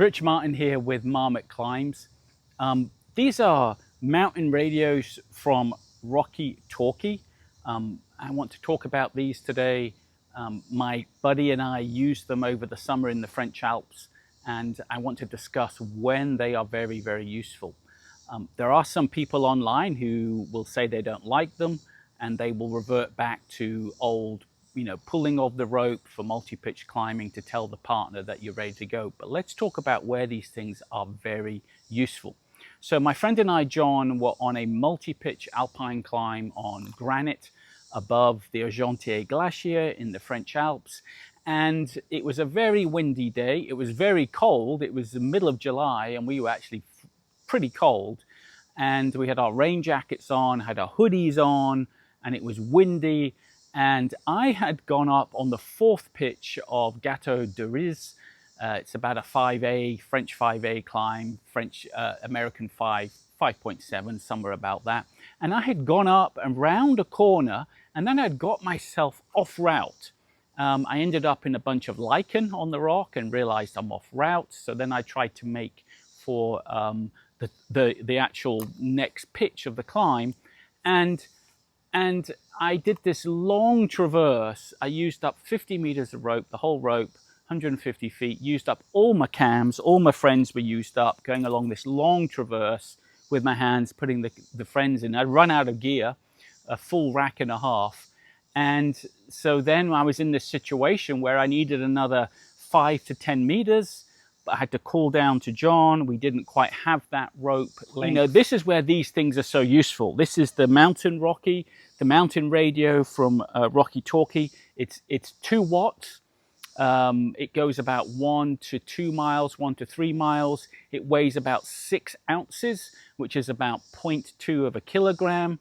Rich Martin here with Marmot Climbs. These are mountain radios from Rocky Talkie. I want to talk about these today. My buddy and I used them over the summer in the French Alps, and I want to discuss when they are very, very useful. There are some people online who will say they don't like them, and they will revert back to old pulling of the rope for multi-pitch climbing to tell the partner that you're ready to go. But let's talk about where these things are very useful. So my friend and I, John, were on a multi-pitch alpine climb on granite above the Argentière Glacier in the French Alps. And it was a very windy day. It was very cold. It was the middle of July, and we were actually pretty cold. And we had our rain jackets on, had our hoodies on, and it was windy. And I had gone up on the fourth pitch of Gateau de Riz. It's about a 5A, French 5A climb, French American 5.7, somewhere about that. And I had gone up and round a corner, and then I'd got myself off route. I ended up in a bunch of lichen on the rock and realized I'm off route. So then I tried to make for the actual next pitch of the climb. And I did this long traverse. I used up 50 meters of rope, the whole rope, 150 feet, used up all my cams, all my friends were used up, going along this long traverse with my hands, putting the friends in. I'd run out of gear, a full rack and a half. And so then I was in this situation where I needed another 5 to 10 meters. I had to call down to John. We didn't quite have that rope length. This is where these things are so useful. This is the mountain radio from Rocky Talkie. It's 2 watts. It goes about 1 to 2 miles, 1 to 3 miles. It weighs about 6 ounces, which is about 0.2 of a kilogram.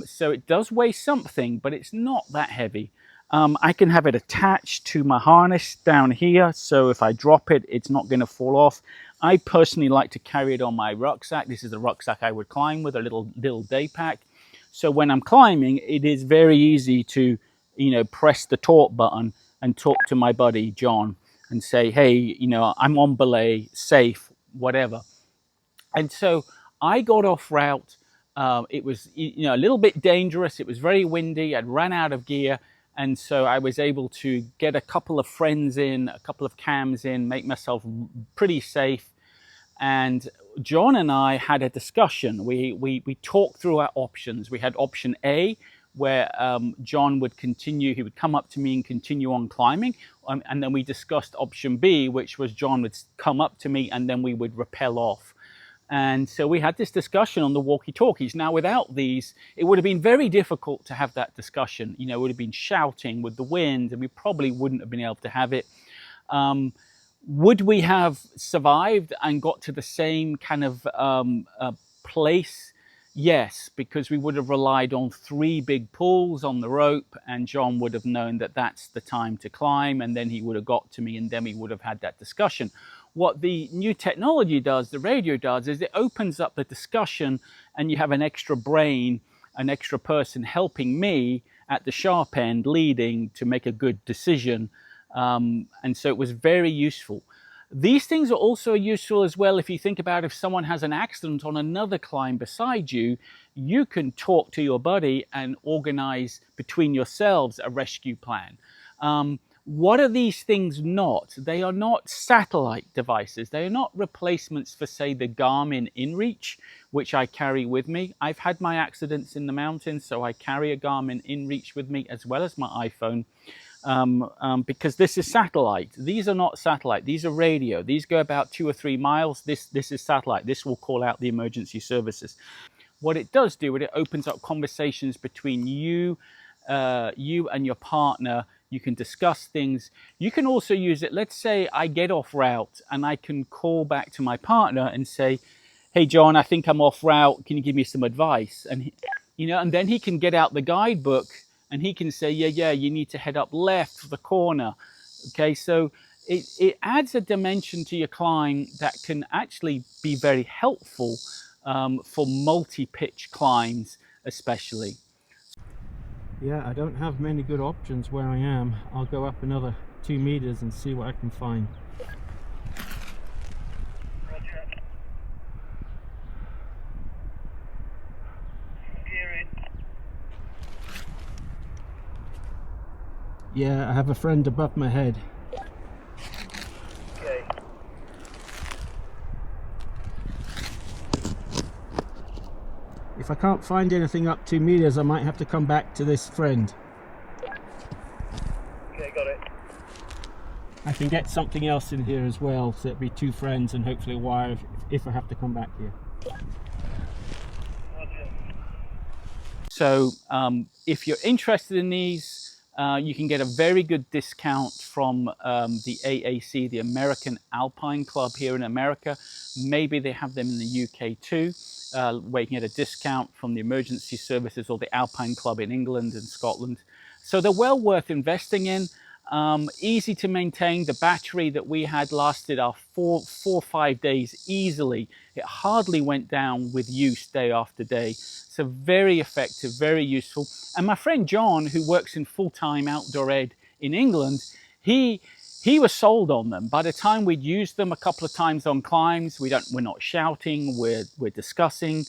So it does weigh something, but it's not that heavy. I can have it attached to my harness down here, so if I drop it, it's not going to fall off. I personally like to carry it on my rucksack. This is the rucksack I would climb with, a little day pack. So when I'm climbing, it is very easy to, press the talk button and talk to my buddy John and say, hey, I'm on belay, safe, whatever. And so I got off route. It was, a little bit dangerous. It was very windy. I'd run out of gear. And so I was able to get a couple of friends in, a couple of cams in, make myself pretty safe. And John and I had a discussion. We talked through our options. We had option A, where John would continue. He would come up to me and continue on climbing. And then we discussed option B, which was John would come up to me and then we would rappel off. And so we had this discussion on the walkie-talkies. Now, without these, it would have been very difficult to have that discussion. It would have been shouting with the wind, and we probably wouldn't have been able to have it. Would we have survived and got to the same kind of place? Yes, because we would have relied on 3 big pulls on the rope, and John would have known that that's the time to climb, and then he would have got to me, and then we would have had that discussion. What the new technology does, the radio does, is it opens up the discussion, and you have an extra brain, an extra person helping me at the sharp end, leading to make a good decision. And so it was very useful. These things are also useful as well if you think about if someone has an accident on another climb beside you, you can talk to your buddy and organize between yourselves a rescue plan. What are these things not? They are not satellite devices. They are not replacements for, say, the Garmin InReach, which I carry with me. I've had my accidents in the mountains, so I carry a Garmin InReach with me as well as my iPhone, because this is satellite. These are not satellite. These are radio. These go about 2 or 3 miles. This is satellite. This will call out the emergency services. What it does do, it opens up conversations between you and your partner. You can discuss things. You can also use it. Let's say I get off route and I can call back to my partner and say, hey, John, I think I'm off route. Can you give me some advice? And, and then he can get out the guidebook and he can say, yeah, you need to head up left for the corner. Okay, so it adds a dimension to your climb that can actually be very helpful for multi-pitch climbs, especially. Yeah, I don't have many good options where I am. I'll go up another 2 meters and see what I can find. Yeah, I have a friend above my head. Okay. If I can't find anything up 2 meters, I might have to come back to this friend. Okay, got it. I can get something else in here as well, so it'll be 2 friends and hopefully a wire if I have to come back here. So if you're interested in these, you can get a very good discount from the AAC, the American Alpine Club here in America. Maybe they have them in the UK too, where you can get a discount from the emergency services or the Alpine Club in England and Scotland. So they're well worth investing in. Easy to maintain. The battery that we had lasted our 4 or 5 days easily. It hardly went down with use day after day. So very effective, very useful. And my friend John, who works in full-time outdoor ed in England, he was sold on them. By the time we'd used them a couple of times on climbs, we're not shouting, we're discussing.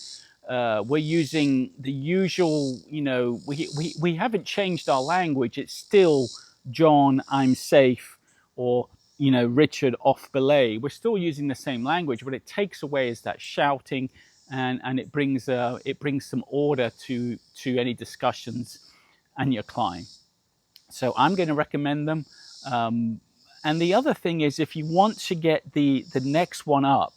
We're using the usual, you know, we haven't changed our language. It's still John, I'm safe, or, you know, Richard, off belay. We're still using the same language, but it takes away is that shouting, and it brings some order to any discussions and your climb. So I'm going to recommend them. And the other thing is, if you want to get the next one up,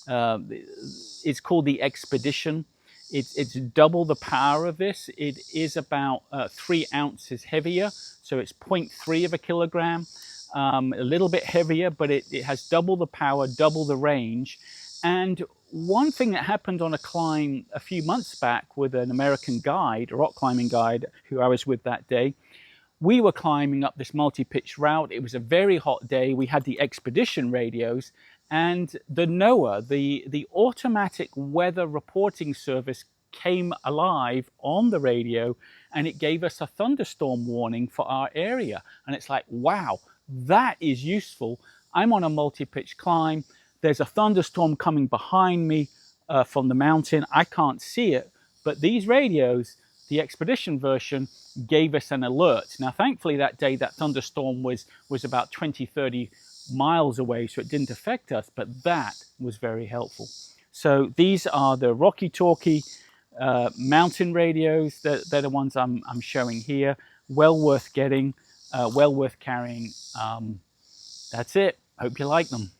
it's called the Expedition. It's double the power of this. It is about 3 ounces heavier, so it's 0.3 of a kilogram. A little bit heavier, but it has double the power, double the range. And one thing that happened on a climb a few months back with an American guide, a rock climbing guide, who I was with that day, we were climbing up this multi-pitch route. It was a very hot day. We had the Expedition radios, and the NOAA, the automatic weather reporting service, came alive on the radio, and it gave us a thunderstorm warning for our area. And it's like, wow, that is useful. I'm on a multi-pitch climb. There's a thunderstorm coming behind me from the mountain. I can't see it, but these radios, the Expedition version, gave us an alert. Now, thankfully that day, that thunderstorm was about 20, 30 miles away, so it didn't affect us, but that was very helpful. So these are the Rocky Talkie mountain radios. They're the ones I'm showing here. Well worth getting, well worth carrying. That's it. Hope you like them.